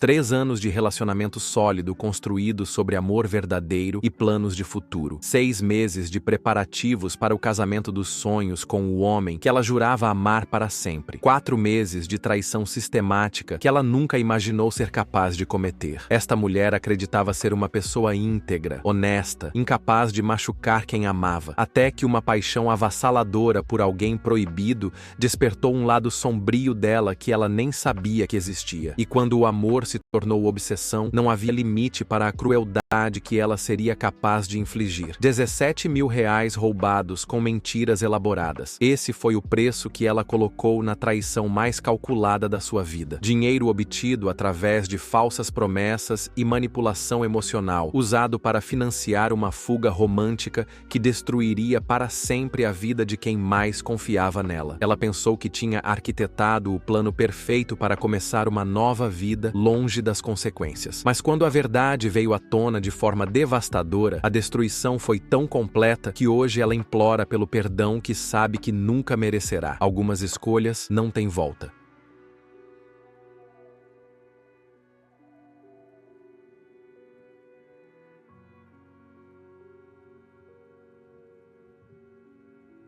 3 anos de relacionamento sólido construído sobre amor verdadeiro e planos de futuro. 6 meses de preparativos para o casamento dos sonhos com o homem que ela jurava amar para sempre. 4 meses de traição sistemática que ela nunca imaginou ser capaz de cometer. Esta mulher acreditava ser uma pessoa íntegra, honesta, incapaz de machucar quem amava, até que uma paixão avassaladora por alguém proibido despertou um lado sombrio dela que ela nem sabia que existia. E quando o amor se tornou obsessão, não havia limite para a crueldade que ela seria capaz de infligir. 17 mil reais roubados com mentiras elaboradas. Esse foi o preço que ela colocou na traição mais calculada da sua vida. Dinheiro obtido através de falsas promessas e manipulação emocional, usado para financiar uma fuga romântica que destruiria para sempre a vida de quem mais confiava nela. Ela pensou que tinha arquitetado o plano perfeito para começar uma nova vida longe das consequências. Mas quando a verdade veio à tona de forma devastadora, a destruição foi tão completa que hoje ela implora pelo perdão que sabe que nunca merecerá. Algumas escolhas não têm volta.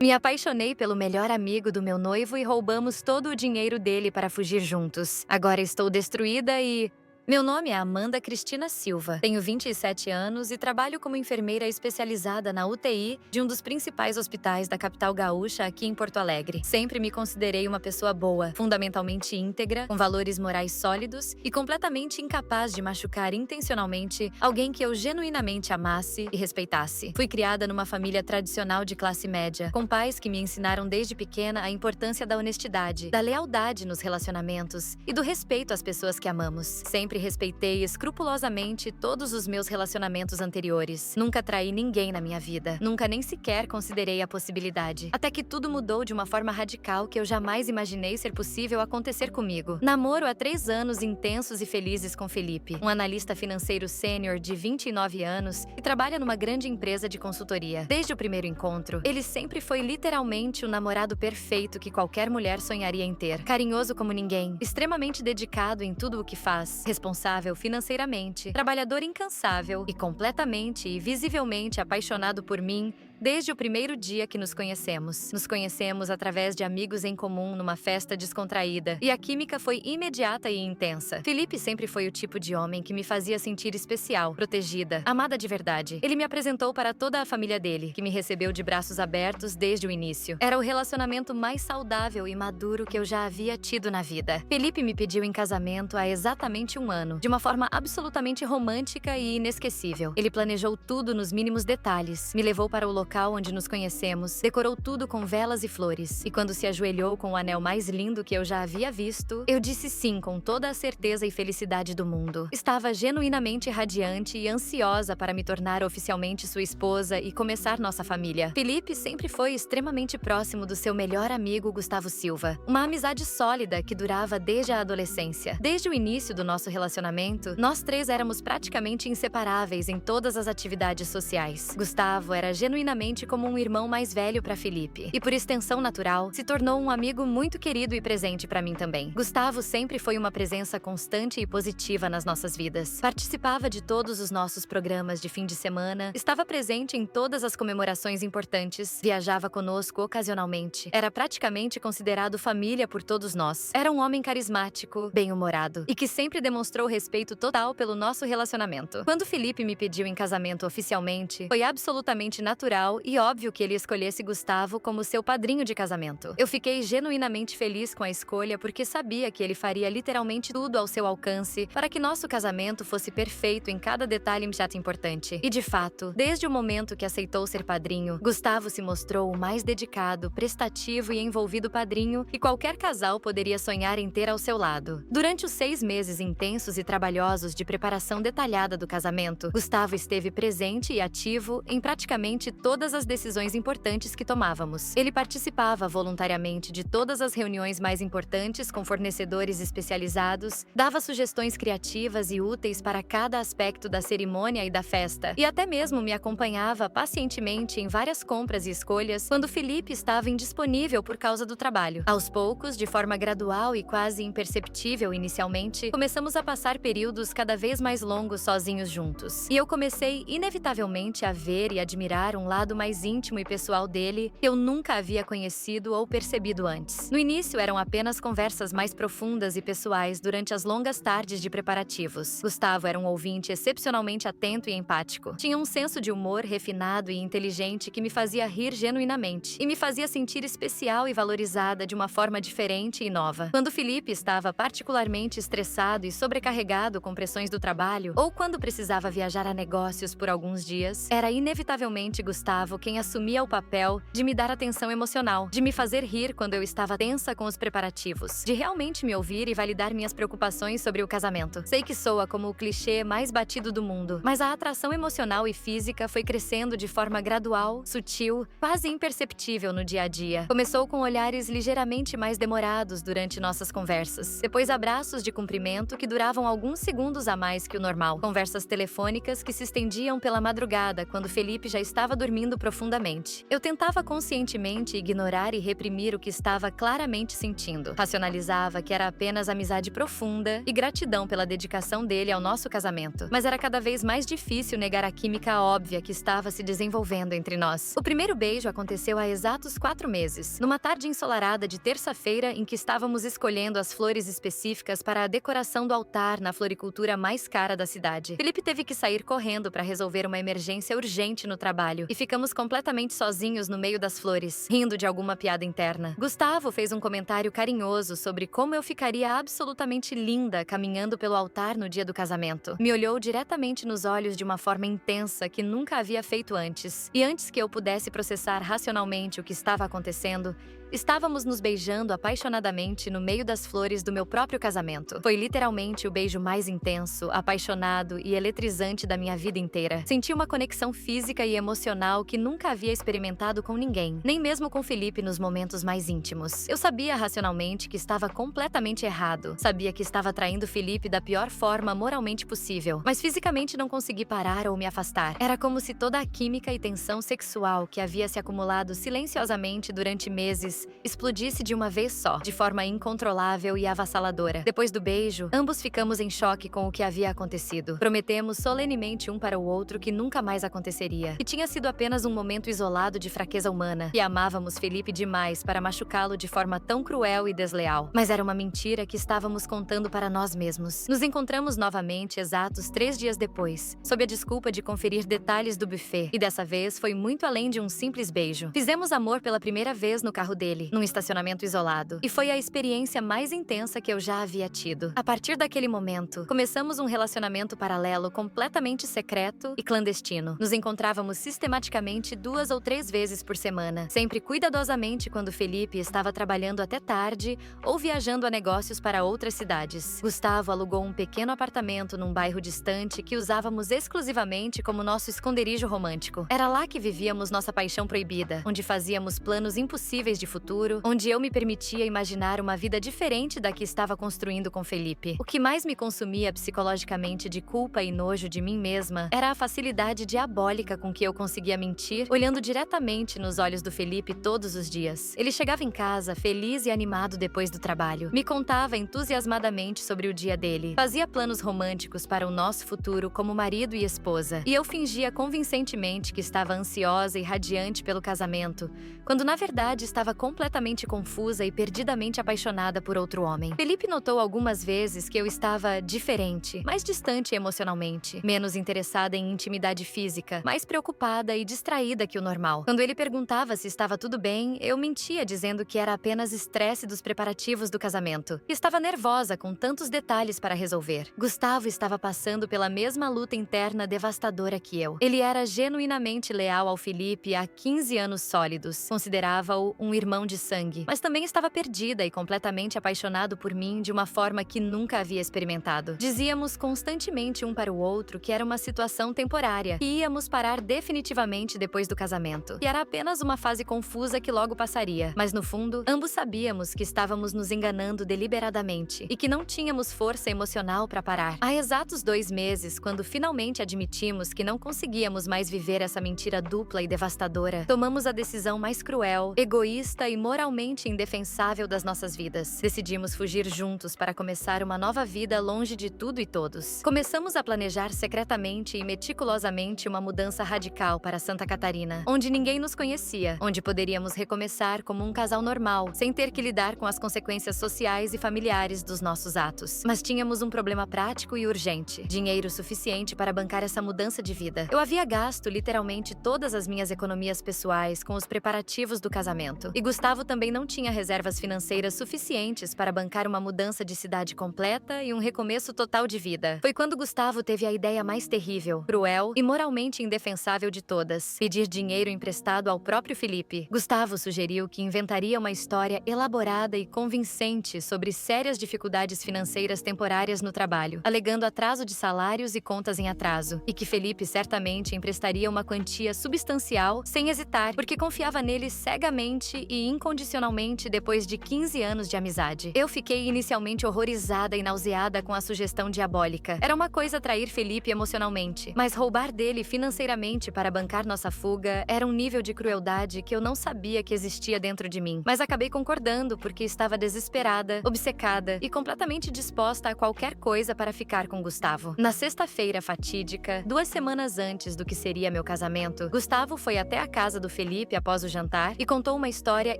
Me apaixonei pelo melhor amigo do meu noivo e roubamos todo o dinheiro dele para fugir juntos. Agora estou destruída e... Meu nome é Amanda Cristina Silva, tenho 27 anos e trabalho como enfermeira especializada na UTI de um dos principais hospitais da capital gaúcha aqui em Porto Alegre. Sempre me considerei uma pessoa boa, fundamentalmente íntegra, com valores morais sólidos e completamente incapaz de machucar intencionalmente alguém que eu genuinamente amasse e respeitasse. Fui criada numa família tradicional de classe média, com pais que me ensinaram desde pequena a importância da honestidade, da lealdade nos relacionamentos e do respeito às pessoas que amamos. Sempre respeitei escrupulosamente todos os meus relacionamentos anteriores. Nunca traí ninguém na minha vida. Nunca nem sequer considerei a possibilidade. Até que tudo mudou de uma forma radical que eu jamais imaginei ser possível acontecer comigo. Namoro há 3 anos intensos e felizes com Felipe, um analista financeiro sênior de 29 anos que trabalha numa grande empresa de consultoria. Desde o primeiro encontro, ele sempre foi literalmente o namorado perfeito que qualquer mulher sonharia em ter. Carinhoso como ninguém, extremamente dedicado em tudo o que faz, responsável financeiramente, trabalhador incansável e completamente e visivelmente apaixonado por mim desde o primeiro dia que nos conhecemos. Nos conhecemos através de amigos em comum numa festa descontraída e a química foi imediata e intensa. Felipe sempre foi o tipo de homem que me fazia sentir especial, protegida, amada de verdade. Ele me apresentou para toda a família dele, que me recebeu de braços abertos desde o início. Era o relacionamento mais saudável e maduro que eu já havia tido na vida. Felipe me pediu em casamento há exatamente 1 ano, de uma forma absolutamente romântica e inesquecível. Ele planejou tudo nos mínimos detalhes, me levou para o local onde nos conhecemos, decorou tudo com velas e flores, e quando se ajoelhou com o anel mais lindo que eu já havia visto, eu disse sim com toda a certeza e felicidade do mundo. Estava genuinamente radiante e ansiosa para me tornar oficialmente sua esposa e começar nossa família. Felipe sempre foi extremamente próximo do seu melhor amigo Gustavo Silva, uma amizade sólida que durava desde a adolescência. Desde o início do nosso relacionamento, nós 3 éramos praticamente inseparáveis em todas as atividades sociais. Gustavo era genuinamente como um irmão mais velho para Felipe, e por extensão natural, se tornou um amigo muito querido e presente para mim também. Gustavo sempre foi uma presença constante e positiva nas nossas vidas. Participava de todos os nossos programas de fim de semana, estava presente em todas as comemorações importantes, viajava conosco ocasionalmente. Era praticamente considerado família por todos nós. Era um homem carismático, bem-humorado e que sempre demonstrou respeito total pelo nosso relacionamento. Quando Felipe me pediu em casamento oficialmente, foi absolutamente natural e óbvio que ele escolhesse Gustavo como seu padrinho de casamento. Eu fiquei genuinamente feliz com a escolha porque sabia que ele faria literalmente tudo ao seu alcance para que nosso casamento fosse perfeito em cada detalhe chato importante. E de fato, desde o momento que aceitou ser padrinho, Gustavo se mostrou o mais dedicado, prestativo e envolvido padrinho que qualquer casal poderia sonhar em ter ao seu lado. Durante os 6 meses intensos e trabalhosos de preparação detalhada do casamento, Gustavo esteve presente e ativo em praticamente todas todas as decisões importantes que tomávamos. Ele participava voluntariamente de todas as reuniões mais importantes com fornecedores especializados, dava sugestões criativas e úteis para cada aspecto da cerimônia e da festa, e até mesmo me acompanhava pacientemente em várias compras e escolhas quando Felipe estava indisponível por causa do trabalho. Aos poucos, de forma gradual e quase imperceptível inicialmente, começamos a passar períodos cada vez mais longos sozinhos juntos. E eu comecei inevitavelmente a ver e admirar um lado mais íntimo e pessoal dele que eu nunca havia conhecido ou percebido antes. No início eram apenas conversas mais profundas e pessoais durante as longas tardes de preparativos. Gustavo era um ouvinte excepcionalmente atento e empático. Tinha um senso de humor refinado e inteligente que me fazia rir genuinamente e me fazia sentir especial e valorizada de uma forma diferente e nova. Quando Felipe estava particularmente estressado e sobrecarregado com pressões do trabalho, ou quando precisava viajar a negócios por alguns dias, era inevitavelmente Gustavo quem assumia o papel de me dar atenção emocional, de me fazer rir quando eu estava tensa com os preparativos, de realmente me ouvir e validar minhas preocupações sobre o casamento. Sei que soa como o clichê mais batido do mundo, mas a atração emocional e física foi crescendo de forma gradual, sutil, quase imperceptível no dia a dia. Começou com olhares ligeiramente mais demorados durante nossas conversas, depois abraços de cumprimento que duravam alguns segundos a mais que o normal, conversas telefônicas que se estendiam pela madrugada quando Felipe já estava dormindo profundamente. Eu tentava conscientemente ignorar e reprimir o que estava claramente sentindo. Racionalizava que era apenas amizade profunda e gratidão pela dedicação dele ao nosso casamento, mas era cada vez mais difícil negar a química óbvia que estava se desenvolvendo entre nós. O primeiro beijo aconteceu há exatos 4 meses, numa tarde ensolarada de terça-feira em que estávamos escolhendo as flores específicas para a decoração do altar na floricultura mais cara da cidade. Felipe teve que sair correndo para resolver uma emergência urgente no trabalho e ficamos completamente sozinhos no meio das flores, rindo de alguma piada interna. Gustavo fez um comentário carinhoso sobre como eu ficaria absolutamente linda caminhando pelo altar no dia do casamento. Me olhou diretamente nos olhos de uma forma intensa que nunca havia feito antes. E antes que eu pudesse processar racionalmente o que estava acontecendo, estávamos nos beijando apaixonadamente no meio das flores do meu próprio casamento. Foi literalmente o beijo mais intenso, apaixonado e eletrizante da minha vida inteira. Senti uma conexão física e emocional que nunca havia experimentado com ninguém, nem mesmo com Felipe nos momentos mais íntimos. Eu sabia racionalmente que estava completamente errado. Sabia que estava traindo Felipe da pior forma moralmente possível, mas fisicamente não consegui parar ou me afastar. Era como se toda a química e tensão sexual que havia se acumulado silenciosamente durante meses explodisse de uma vez só, de forma incontrolável e avassaladora. Depois do beijo, ambos ficamos em choque com o que havia acontecido. Prometemos solenemente um para o outro que nunca mais aconteceria, que tinha sido apenas um momento isolado de fraqueza humana, que amávamos Felipe demais para machucá-lo de forma tão cruel e desleal. Mas era uma mentira que estávamos contando para nós mesmos. Nos encontramos novamente exatos 3 dias depois, sob a desculpa de conferir detalhes do buffet, e dessa vez foi muito além de um simples beijo. Fizemos amor pela primeira vez no carro dele, num estacionamento isolado, e foi a experiência mais intensa que eu já havia tido. A partir daquele momento, começamos um relacionamento paralelo completamente secreto e clandestino. Nos encontrávamos sistematicamente 2 ou 3 vezes por semana, sempre cuidadosamente quando Felipe estava trabalhando até tarde ou viajando a negócios para outras cidades. Gustavo alugou um pequeno apartamento num bairro distante que usávamos exclusivamente como nosso esconderijo romântico. Era lá que vivíamos nossa paixão proibida, onde fazíamos planos impossíveis de futuro, onde eu me permitia imaginar uma vida diferente da que estava construindo com Felipe. O que mais me consumia psicologicamente de culpa e nojo de mim mesma era a facilidade diabólica com que eu conseguia mentir, olhando diretamente nos olhos do Felipe todos os dias. Ele chegava em casa feliz e animado depois do trabalho. Me contava entusiasmadamente sobre o dia dele. Fazia planos românticos para o nosso futuro como marido e esposa. E eu fingia convincentemente que estava ansiosa e radiante pelo casamento, quando na verdade estava completamente confusa e perdidamente apaixonada por outro homem. Felipe notou algumas vezes que eu estava diferente, mais distante emocionalmente, menos interessada em intimidade física, mais preocupada e distraída que o normal. Quando ele perguntava se estava tudo bem, eu mentia dizendo que era apenas estresse dos preparativos do casamento. Estava nervosa com tantos detalhes para resolver. Gustavo estava passando pela mesma luta interna devastadora que eu. Ele era genuinamente leal ao Felipe há 15 anos sólidos. Considerava-o um irmão irmão de sangue, mas também estava perdida e completamente apaixonado por mim de uma forma que nunca havia experimentado. Dizíamos constantemente um para o outro que era uma situação temporária, que íamos parar definitivamente depois do casamento, que era apenas uma fase confusa que logo passaria. Mas no fundo, ambos sabíamos que estávamos nos enganando deliberadamente e que não tínhamos força emocional para parar. Há exatos 2 meses, quando finalmente admitimos que não conseguíamos mais viver essa mentira dupla e devastadora, tomamos a decisão mais cruel, egoísta e moralmente indefensável das nossas vidas. Decidimos fugir juntos para começar uma nova vida longe de tudo e todos. Começamos a planejar secretamente e meticulosamente uma mudança radical para Santa Catarina, onde ninguém nos conhecia, onde poderíamos recomeçar como um casal normal, sem ter que lidar com as consequências sociais e familiares dos nossos atos. Mas tínhamos um problema prático e urgente: dinheiro suficiente para bancar essa mudança de vida. Eu havia gasto literalmente todas as minhas economias pessoais com os preparativos do casamento, e Gustavo também não tinha reservas financeiras suficientes para bancar uma mudança de cidade completa e um recomeço total de vida. Foi quando Gustavo teve a ideia mais terrível, cruel e moralmente indefensável de todas: pedir dinheiro emprestado ao próprio Felipe. Gustavo sugeriu que inventaria uma história elaborada e convincente sobre sérias dificuldades financeiras temporárias no trabalho, alegando atraso de salários e contas em atraso, e que Felipe certamente emprestaria uma quantia substancial sem hesitar, porque confiava nele cegamente e incondicionalmente depois de 15 anos de amizade. Eu fiquei inicialmente horrorizada e nauseada com a sugestão diabólica. Era uma coisa trair Felipe emocionalmente, mas roubar dele financeiramente para bancar nossa fuga era um nível de crueldade que eu não sabia que existia dentro de mim. Mas acabei concordando porque estava desesperada, obcecada e completamente disposta a qualquer coisa para ficar com Gustavo. Na sexta-feira fatídica, 2 semanas antes do que seria meu casamento, Gustavo foi até a casa do Felipe após o jantar e contou uma história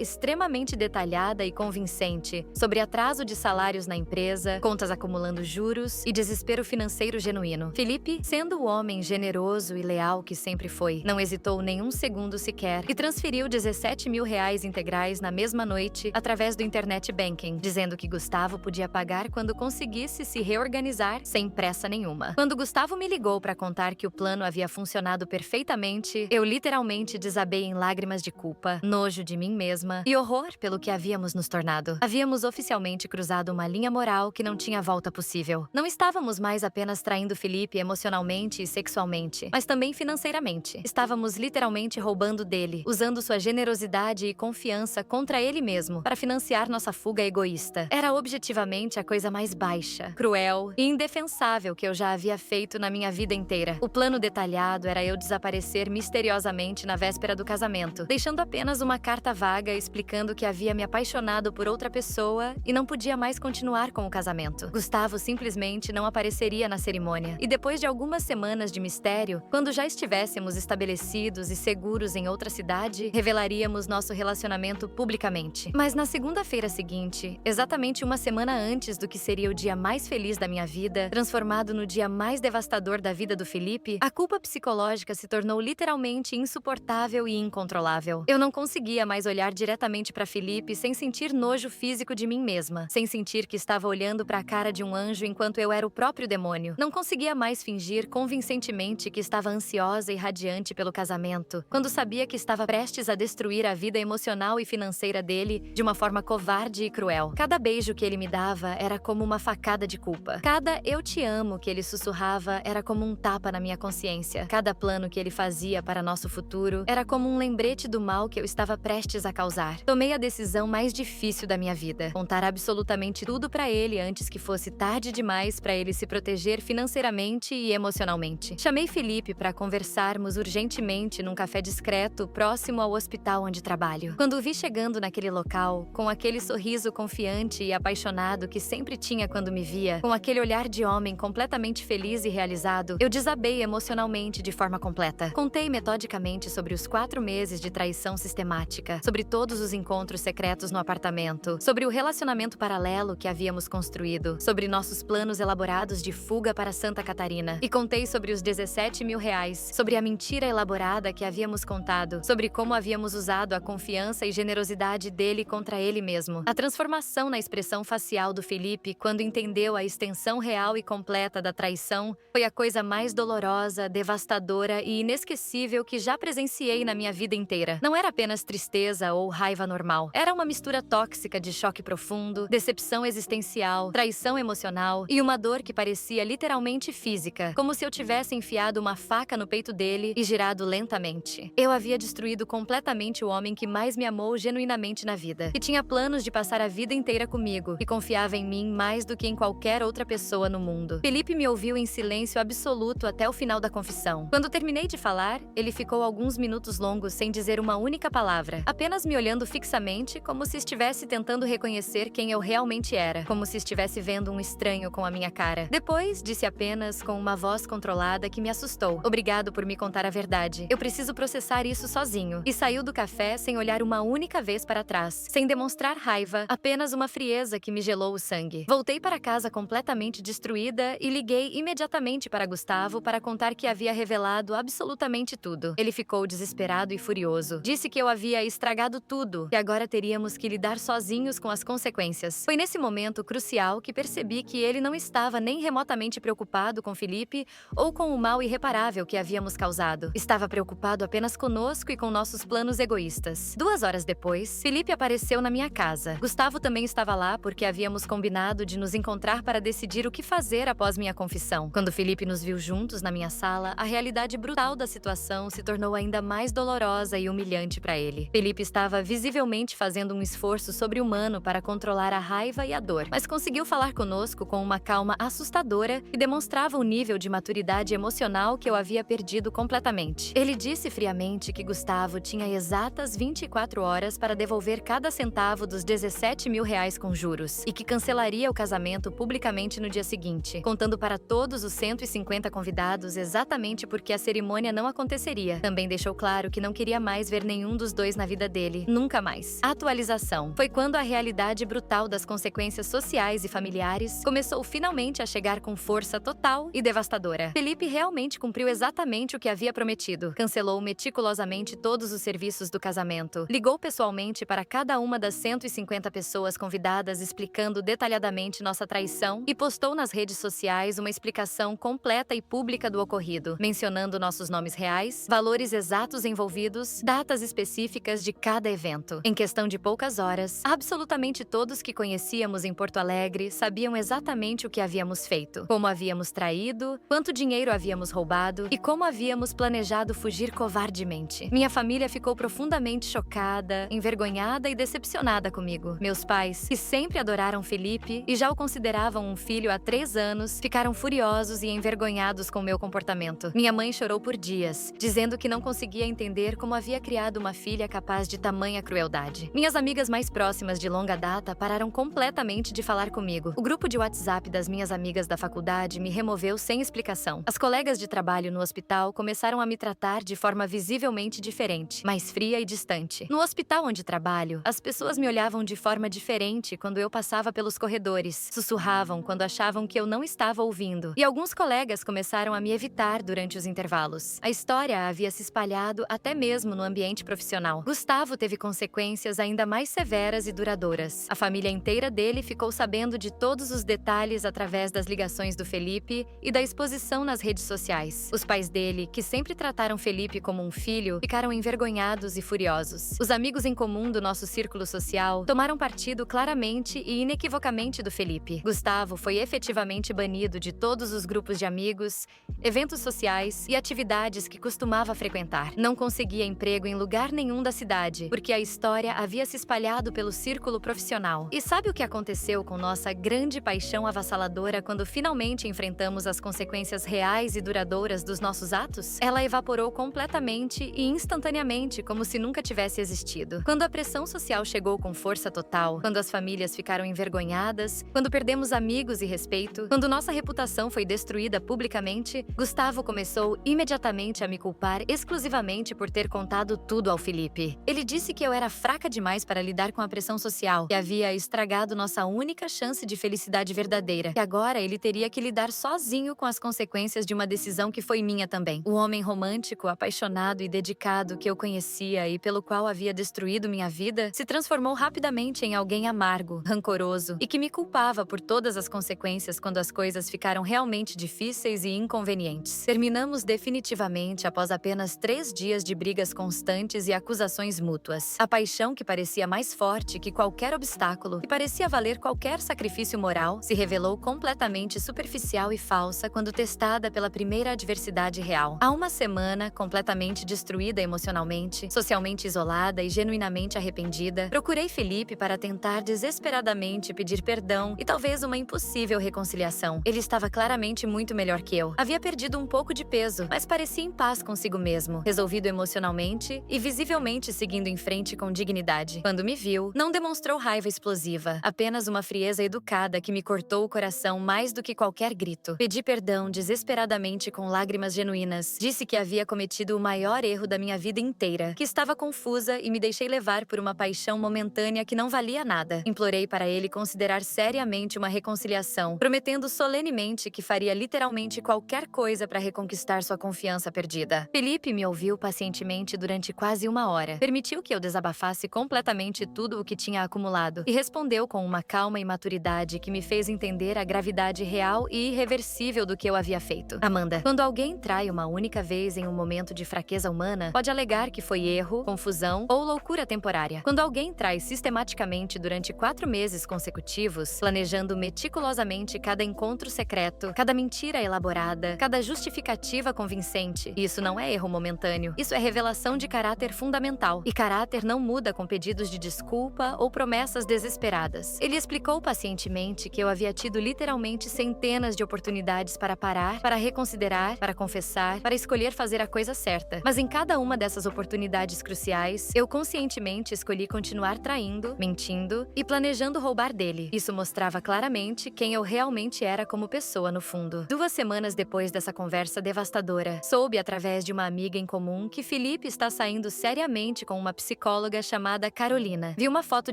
extremamente detalhada e convincente sobre atraso de salários na empresa, contas acumulando juros e desespero financeiro genuíno. Felipe, sendo o homem generoso e leal que sempre foi, não hesitou nem um segundo sequer e transferiu 17 mil reais integrais na mesma noite através do internet banking, dizendo que Gustavo podia pagar quando conseguisse se reorganizar sem pressa nenhuma. Quando Gustavo me ligou para contar que o plano havia funcionado perfeitamente, eu literalmente desabei em lágrimas de culpa, nojo de mim mesma e horror pelo que havíamos nos tornado. Havíamos oficialmente cruzado uma linha moral que não tinha volta possível. Não estávamos mais apenas traindo Felipe emocionalmente e sexualmente, mas também financeiramente. Estávamos literalmente roubando dele, usando sua generosidade e confiança contra ele mesmo para financiar nossa fuga egoísta. Era objetivamente a coisa mais baixa, cruel e indefensável que eu já havia feito na minha vida inteira. O plano detalhado era eu desaparecer misteriosamente na véspera do casamento, deixando apenas uma carta vaga explicando que havia me apaixonado por outra pessoa e não podia mais continuar com o casamento. Gustavo simplesmente não apareceria na cerimônia, e depois de algumas semanas de mistério, quando já estivéssemos estabelecidos e seguros em outra cidade, revelaríamos nosso relacionamento publicamente. Mas na segunda-feira seguinte, exatamente uma semana antes do que seria o dia mais feliz da minha vida, transformado no dia mais devastador da vida do Felipe, a culpa psicológica se tornou literalmente insuportável e incontrolável. Eu não conseguia mais olhar diretamente para Felipe sem sentir nojo físico de mim mesma, sem sentir que estava olhando para a cara de um anjo enquanto eu era o próprio demônio. Não conseguia mais fingir convincentemente que estava ansiosa e radiante pelo casamento, quando sabia que estava prestes a destruir a vida emocional e financeira dele de uma forma covarde e cruel. Cada beijo que ele me dava era como uma facada de culpa. Cada "eu te amo" que ele sussurrava era como um tapa na minha consciência. Cada plano que ele fazia para nosso futuro era como um lembrete do mal que eu estava prestes a causar. Tomei a decisão mais difícil da minha vida: contar absolutamente tudo para ele antes que fosse tarde demais para ele se proteger financeiramente e emocionalmente. Chamei Felipe para conversarmos urgentemente num café discreto próximo ao hospital onde trabalho. Quando o vi chegando naquele local, com aquele sorriso confiante e apaixonado que sempre tinha quando me via, com aquele olhar de homem completamente feliz e realizado, eu desabei emocionalmente de forma completa. Contei metodicamente sobre os 4 meses de traição sistemática, sobre todos os encontros secretos no apartamento, sobre o relacionamento paralelo que havíamos construído, sobre nossos planos elaborados de fuga para Santa Catarina. E contei sobre os 17 mil reais, sobre a mentira elaborada que havíamos contado, sobre como havíamos usado a confiança e generosidade dele contra ele mesmo. A transformação na expressão facial do Felipe quando entendeu a extensão real e completa da traição foi a coisa mais dolorosa, devastadora e inesquecível que já presenciei na minha vida inteira. Não era apenas tristeza ou soou raiva normal. Era uma mistura tóxica de choque profundo, decepção existencial, traição emocional e uma dor que parecia literalmente física, como se eu tivesse enfiado uma faca no peito dele e girado lentamente. Eu havia destruído completamente o homem que mais me amou genuinamente na vida, que tinha planos de passar a vida inteira comigo, que confiava em mim mais do que em qualquer outra pessoa no mundo. Felipe me ouviu em silêncio absoluto até o final da confissão. Quando terminei de falar, ele ficou alguns minutos longos sem dizer uma única palavra, apenas me olhando fixamente, como se estivesse tentando reconhecer quem eu realmente era, como se estivesse vendo um estranho com a minha cara. Depois, disse apenas com uma voz controlada que me assustou: "Obrigado por me contar a verdade. Eu preciso processar isso sozinho." E saiu do café sem olhar uma única vez para trás, sem demonstrar raiva, apenas uma frieza que me gelou o sangue. Voltei para casa completamente destruída e liguei imediatamente para Gustavo para contar que havia revelado absolutamente tudo. Ele ficou desesperado e furioso. Disse que eu havia estragado tudo, que agora teríamos que lidar sozinhos com as consequências. Foi nesse momento crucial que percebi que ele não estava nem remotamente preocupado com Felipe ou com o mal irreparável que havíamos causado. Estava preocupado apenas conosco e com nossos planos egoístas. 2 horas depois, Felipe apareceu na minha casa. Gustavo também estava lá porque havíamos combinado de nos encontrar para decidir o que fazer após minha confissão. Quando Felipe nos viu juntos na minha sala, a realidade brutal da situação se tornou ainda mais dolorosa e humilhante para ele. Felipe estava visivelmente fazendo um esforço sobre-humano para controlar a raiva e a dor, mas conseguiu falar conosco com uma calma assustadora que demonstrava o nível de maturidade emocional que eu havia perdido completamente. Ele disse friamente que Gustavo tinha exatas 24 horas para devolver cada centavo dos 17 mil reais com juros e que cancelaria o casamento publicamente no dia seguinte, contando para todos os 150 convidados exatamente porque a cerimônia não aconteceria. Também deixou claro que não queria mais ver nenhum dos dois na vida dele, nunca mais. Atualização. Foi quando a realidade brutal das consequências sociais e familiares começou finalmente a chegar com força total e devastadora. Felipe realmente cumpriu exatamente o que havia prometido. Cancelou meticulosamente todos os serviços do casamento. Ligou pessoalmente para cada uma das 150 pessoas convidadas explicando detalhadamente nossa traição e postou nas redes sociais uma explicação completa e pública do ocorrido, mencionando nossos nomes reais, valores exatos envolvidos, datas específicas de cada evento. Em questão de poucas horas, absolutamente todos que conhecíamos em Porto Alegre sabiam exatamente o que havíamos feito, como havíamos traído, quanto dinheiro havíamos roubado e como havíamos planejado fugir covardemente. Minha família ficou profundamente chocada, envergonhada e decepcionada comigo. Meus pais, que sempre adoraram Felipe e já o consideravam um filho há 3 anos, ficaram furiosos e envergonhados com meu comportamento. Minha mãe chorou por dias, dizendo que não conseguia entender como havia criado uma filha capaz de tamanha crueldade. Minhas amigas mais próximas de longa data pararam completamente de falar comigo. O grupo de WhatsApp das minhas amigas da faculdade me removeu sem explicação. As colegas de trabalho no hospital começaram a me tratar de forma visivelmente diferente, mais fria e distante. No hospital onde trabalho, as pessoas me olhavam de forma diferente quando eu passava pelos corredores, sussurravam quando achavam que eu não estava ouvindo, e alguns colegas começaram a me evitar durante os intervalos. A história havia se espalhado até mesmo no ambiente profissional. Gustavo teve consequências ainda mais severas e duradouras. A família inteira dele ficou sabendo de todos os detalhes através das ligações do Felipe e da exposição nas redes sociais. Os pais dele, que sempre trataram Felipe como um filho, ficaram envergonhados e furiosos. Os amigos em comum do nosso círculo social tomaram partido claramente e inequivocamente do Felipe. Gustavo foi efetivamente banido de todos os grupos de amigos, eventos sociais e atividades que costumava frequentar. Não conseguia emprego em lugar nenhum da cidade, porque a história havia se espalhado pelo círculo profissional. E sabe o que aconteceu com nossa grande paixão avassaladora quando finalmente enfrentamos as consequências reais e duradouras dos nossos atos? Ela evaporou completamente e instantaneamente, como se nunca tivesse existido. Quando a pressão social chegou com força total, quando as famílias ficaram envergonhadas, quando perdemos amigos e respeito, quando nossa reputação foi destruída publicamente, Gustavo começou imediatamente a me culpar exclusivamente por ter contado tudo ao Felipe. Ele disse que eu era fraca demais para lidar com a pressão social, que havia estragado nossa única chance de felicidade verdadeira, que agora ele teria que lidar sozinho com as consequências de uma decisão que foi minha também. O homem romântico, apaixonado e dedicado que eu conhecia e pelo qual havia destruído minha vida, se transformou rapidamente em alguém amargo, rancoroso e que me culpava por todas as consequências quando as coisas ficaram realmente difíceis e inconvenientes. Terminamos definitivamente após apenas 3 dias de brigas constantes e acusações mútuas. mútuas. A paixão que parecia mais forte que qualquer obstáculo, que parecia valer qualquer sacrifício moral, se revelou completamente superficial e falsa quando testada pela primeira adversidade real. Há uma semana, completamente destruída emocionalmente, socialmente isolada e genuinamente arrependida, procurei Felipe para tentar desesperadamente pedir perdão e talvez uma impossível reconciliação. Ele estava claramente muito melhor que eu. Havia perdido um pouco de peso, mas parecia em paz consigo mesmo, resolvido emocionalmente e visivelmente seguindo em frente com dignidade. Quando me viu, não demonstrou raiva explosiva, apenas uma frieza educada que me cortou o coração mais do que qualquer grito. Pedi perdão desesperadamente com lágrimas genuínas. Disse que havia cometido o maior erro da minha vida inteira, que estava confusa e me deixei levar por uma paixão momentânea que não valia nada. Implorei para ele considerar seriamente uma reconciliação, prometendo solenemente que faria literalmente qualquer coisa para reconquistar sua confiança perdida. Felipe me ouviu pacientemente durante quase uma hora. Permitiu que eu desabafasse completamente tudo o que tinha acumulado e respondeu com uma calma e maturidade que me fez entender a gravidade real e irreversível do que eu havia feito. Amanda, quando alguém trai uma única vez em um momento de fraqueza humana, pode alegar que foi erro, confusão ou loucura temporária. Quando alguém trai sistematicamente durante 4 meses consecutivos, planejando meticulosamente cada encontro secreto, cada mentira elaborada, cada justificativa convincente, isso não é erro momentâneo. Isso é revelação de caráter fundamental. E caráter não muda com pedidos de desculpa ou promessas desesperadas. Ele explicou pacientemente que eu havia tido literalmente centenas de oportunidades para parar, para reconsiderar, para confessar, para escolher fazer a coisa certa. Mas em cada uma dessas oportunidades cruciais, eu conscientemente escolhi continuar traindo, mentindo e planejando roubar dele. Isso mostrava claramente quem eu realmente era como pessoa no fundo. 2 semanas depois dessa conversa devastadora, soube através de uma amiga em comum que Felipe está saindo seriamente com uma psicóloga chamada Carolina. Vi uma foto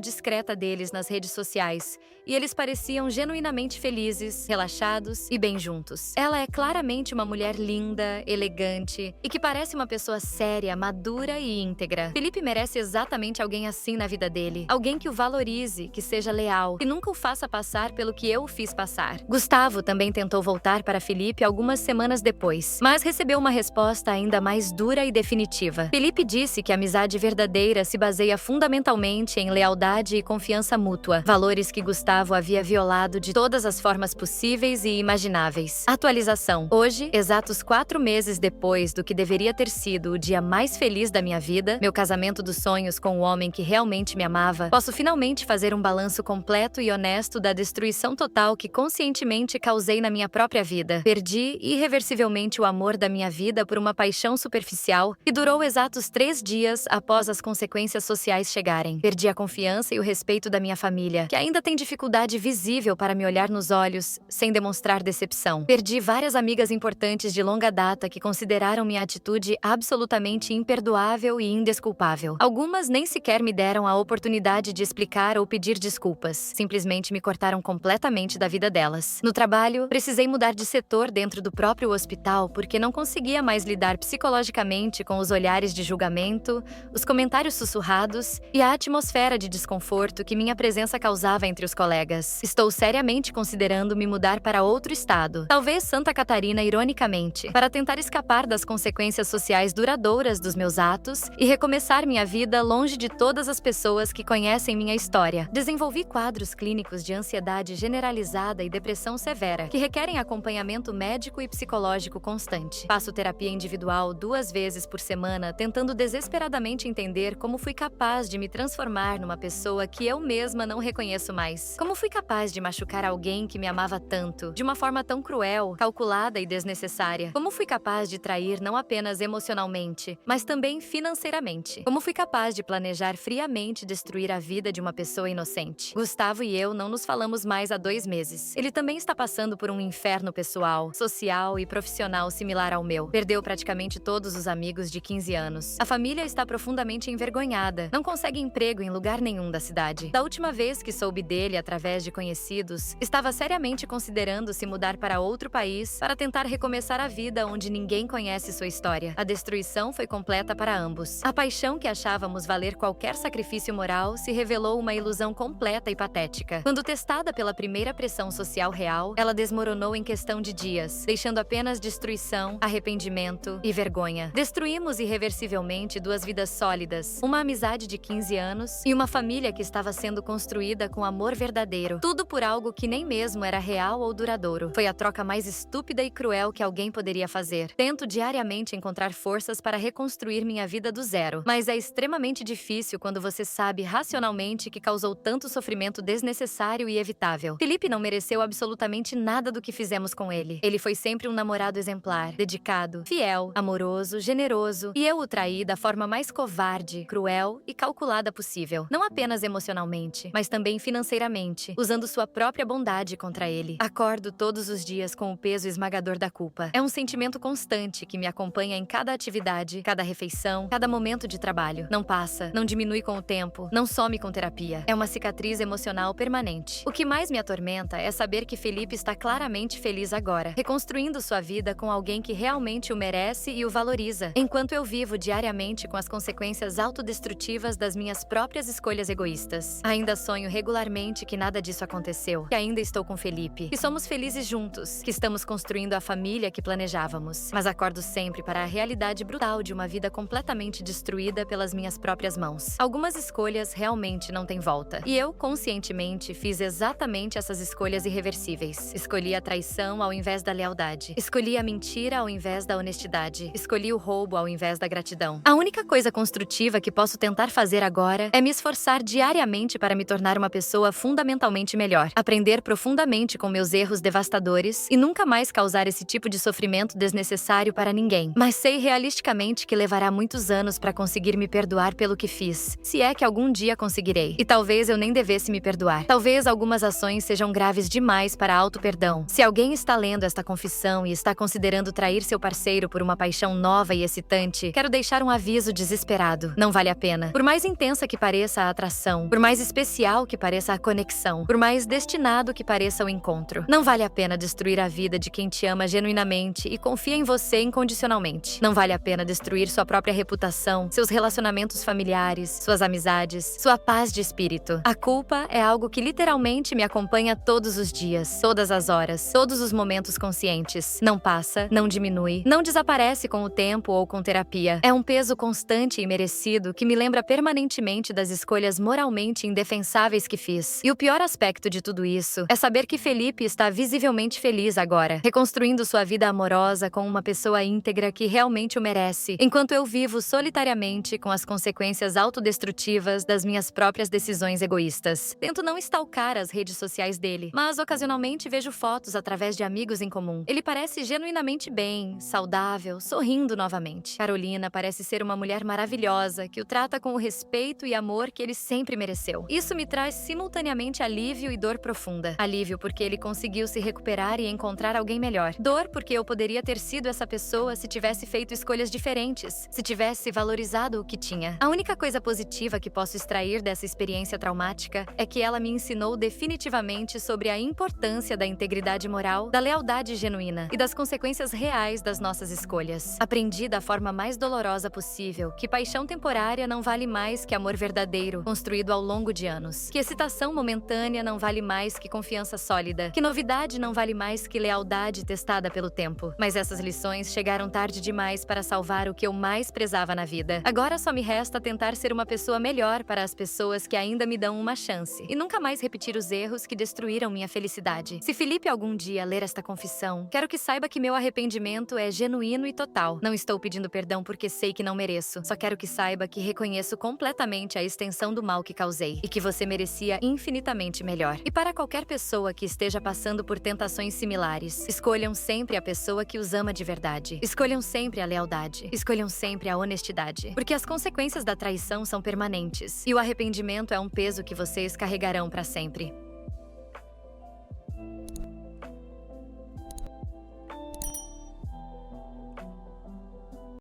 discreta deles nas redes sociais e eles pareciam genuinamente felizes, relaxados e bem juntos. Ela é claramente uma mulher linda, elegante e que parece uma pessoa séria, madura e íntegra. Felipe merece exatamente alguém assim na vida dele. Alguém que o valorize, que seja leal, que nunca o faça passar pelo que eu o fiz passar. Gustavo também tentou voltar para Felipe algumas semanas depois, mas recebeu uma resposta ainda mais dura e definitiva. Felipe disse que a amizade verdadeira se baseia fundamentalmente em lealdade e confiança mútua, valores que Gustavo havia violado de todas as formas possíveis e imagináveis. Atualização. Hoje, exatos 4 meses depois do que deveria ter sido o dia mais feliz da minha vida, meu casamento dos sonhos com o homem que realmente me amava, posso finalmente fazer um balanço completo e honesto da destruição total que conscientemente causei na minha própria vida. Perdi irreversivelmente o amor da minha vida por uma paixão superficial que durou exatos 3 dias após as consequências sociais chegarem. Perdi a confiança e o respeito da minha família, que ainda tem dificuldade visível para me olhar nos olhos sem demonstrar decepção. Perdi várias amigas importantes de longa data que consideraram minha atitude absolutamente imperdoável e indesculpável. Algumas nem sequer me deram a oportunidade de explicar ou pedir desculpas. Simplesmente me cortaram completamente da vida delas. No trabalho, precisei mudar de setor dentro do próprio hospital porque não conseguia mais lidar psicologicamente com os olhares de julgamento, os comentários sussurrados e a atmosfera de desconforto que minha presença causava entre os colegas. Estou seriamente considerando me mudar para outro estado, talvez Santa Catarina ironicamente, para tentar escapar das consequências sociais duradouras dos meus atos e recomeçar minha vida longe de todas as pessoas que conhecem minha história. Desenvolvi quadros clínicos de ansiedade generalizada e depressão severa, que requerem acompanhamento médico e psicológico constante. Faço terapia individual 2 vezes por semana, tentando desesperadamente entender como fui capaz de me transformar numa pessoa que eu mesma não reconheço mais. Como fui capaz de machucar alguém que me amava tanto, de uma forma tão cruel, calculada e desnecessária. Como fui capaz de trair não apenas emocionalmente, mas também financeiramente. Como fui capaz de planejar friamente destruir a vida de uma pessoa inocente. Gustavo e eu não nos falamos mais há 2 meses. Ele também está passando por um inferno pessoal, social e profissional similar ao meu. Perdeu praticamente todos os amigos de 15 anos. A família está profundamente envergonhada. Não consegue emprego em lugar nenhum da cidade. Da última vez que soube dele através de conhecidos, estava seriamente considerando se mudar para outro país para tentar recomeçar a vida onde ninguém conhece sua história. A destruição foi completa para ambos. A paixão que achávamos valer qualquer sacrifício moral se revelou uma ilusão completa e patética. Quando testada pela primeira pressão social real, ela desmoronou em questão de dias, deixando apenas destruição, arrependimento e vergonha. Destruímos irreversivelmente 2 vidas sólidas, pessoas, uma amizade de 15 anos e uma família que estava sendo construída com amor verdadeiro. Tudo por algo que nem mesmo era real ou duradouro. Foi a troca mais estúpida e cruel que alguém poderia fazer. Tento diariamente encontrar forças para reconstruir minha vida do zero, mas é extremamente difícil quando você sabe racionalmente que causou tanto sofrimento desnecessário e evitável. Felipe não mereceu absolutamente nada do que fizemos com ele. Ele foi sempre um namorado exemplar, dedicado, fiel, amoroso, generoso, e eu o traí da forma mais covarde, cruel e calculada possível. Não apenas emocionalmente, mas também financeiramente, usando sua própria bondade contra ele. Acordo todos os dias com o peso esmagador da culpa. É um sentimento constante que me acompanha em cada atividade, cada refeição, cada momento de trabalho. Não passa, não diminui com o tempo, não some com terapia. É uma cicatriz emocional permanente. O que mais me atormenta é saber que Felipe está claramente feliz agora, reconstruindo sua vida com alguém que realmente o merece e o valoriza, enquanto eu vivo diariamente com as consequências autodestrutivas das minhas próprias escolhas egoístas. Ainda sonho regularmente que nada disso aconteceu, que ainda estou com Felipe, que somos felizes juntos, que estamos construindo a família que planejávamos. Mas acordo sempre para a realidade brutal de uma vida completamente destruída pelas minhas próprias mãos. Algumas escolhas realmente não têm volta. E eu, conscientemente, fiz exatamente essas escolhas irreversíveis. Escolhi a traição ao invés da lealdade. Escolhi a mentira ao invés da honestidade. Escolhi o roubo ao invés da gratidão. A única coisa construtiva que posso tentar fazer agora é me esforçar diariamente para me tornar uma pessoa fundamentalmente melhor. Aprender profundamente com meus erros devastadores e nunca mais causar esse tipo de sofrimento desnecessário para ninguém. Mas sei realisticamente que levará muitos anos para conseguir me perdoar pelo que fiz, se é que algum dia conseguirei. E talvez eu nem devesse me perdoar. Talvez algumas ações sejam graves demais para auto-perdão. Se alguém está lendo esta confissão e está considerando trair seu parceiro por uma paixão nova e excitante, quero deixar um aviso desesperado. Não vale a pena. Por mais intensa que pareça a atração, por mais especial que pareça a conexão, por mais destinado que pareça o encontro, não vale a pena destruir a vida de quem te ama genuinamente e confia em você incondicionalmente. Não vale a pena destruir sua própria reputação, seus relacionamentos familiares, suas amizades, sua paz de espírito. A culpa é algo que literalmente me acompanha todos os dias, todas as horas, todos os momentos conscientes. Não passa, não diminui, não desaparece com o tempo ou com terapia. É um peso constante e merecido que me lembra permanentemente das escolhas moralmente indefensáveis que fiz. E o pior aspecto de tudo isso é saber que Felipe está visivelmente feliz agora, reconstruindo sua vida amorosa com uma pessoa íntegra que realmente o merece, enquanto eu vivo solitariamente com as consequências autodestrutivas das minhas próprias decisões egoístas. Tento não stalkar as redes sociais dele, mas ocasionalmente vejo fotos através de amigos em comum. Ele parece genuinamente bem, saudável, sorrindo novamente. Carolina parece ser uma mulher maravilhosa, que o trata com o respeito e amor que ele sempre mereceu. Isso me traz simultaneamente alívio e dor profunda. Alívio porque ele conseguiu se recuperar e encontrar alguém melhor. Dor porque eu poderia ter sido essa pessoa se tivesse feito escolhas diferentes, se tivesse valorizado o que tinha. A única coisa positiva que posso extrair dessa experiência traumática é que ela me ensinou definitivamente sobre a importância da integridade moral, da lealdade genuína e das consequências reais das nossas escolhas. Aprendi da forma mais dolorosa possível que paixão temporária não vale mais que amor verdadeiro, construído ao longo de anos. Que excitação momentânea não vale mais que confiança sólida. Que novidade não vale mais que lealdade testada pelo tempo. Mas essas lições chegaram tarde demais para salvar o que eu mais prezava na vida. Agora só me resta tentar ser uma pessoa melhor para as pessoas que ainda me dão uma chance. E nunca mais repetir os erros que destruíram minha felicidade. Se Felipe algum dia ler esta confissão, quero que saiba que meu arrependimento é genuíno e total. Não estou pedindo perdão porque sei que não mereço. Só quero que saiba que reconheço completamente a extensão do mal que causei e que você merecia infinitamente melhor. E para qualquer pessoa que esteja passando por tentações similares, escolham sempre a pessoa que os ama de verdade. Escolham sempre a lealdade. Escolham sempre a honestidade. Porque as consequências da traição são permanentes e o arrependimento é um peso que vocês carregarão para sempre.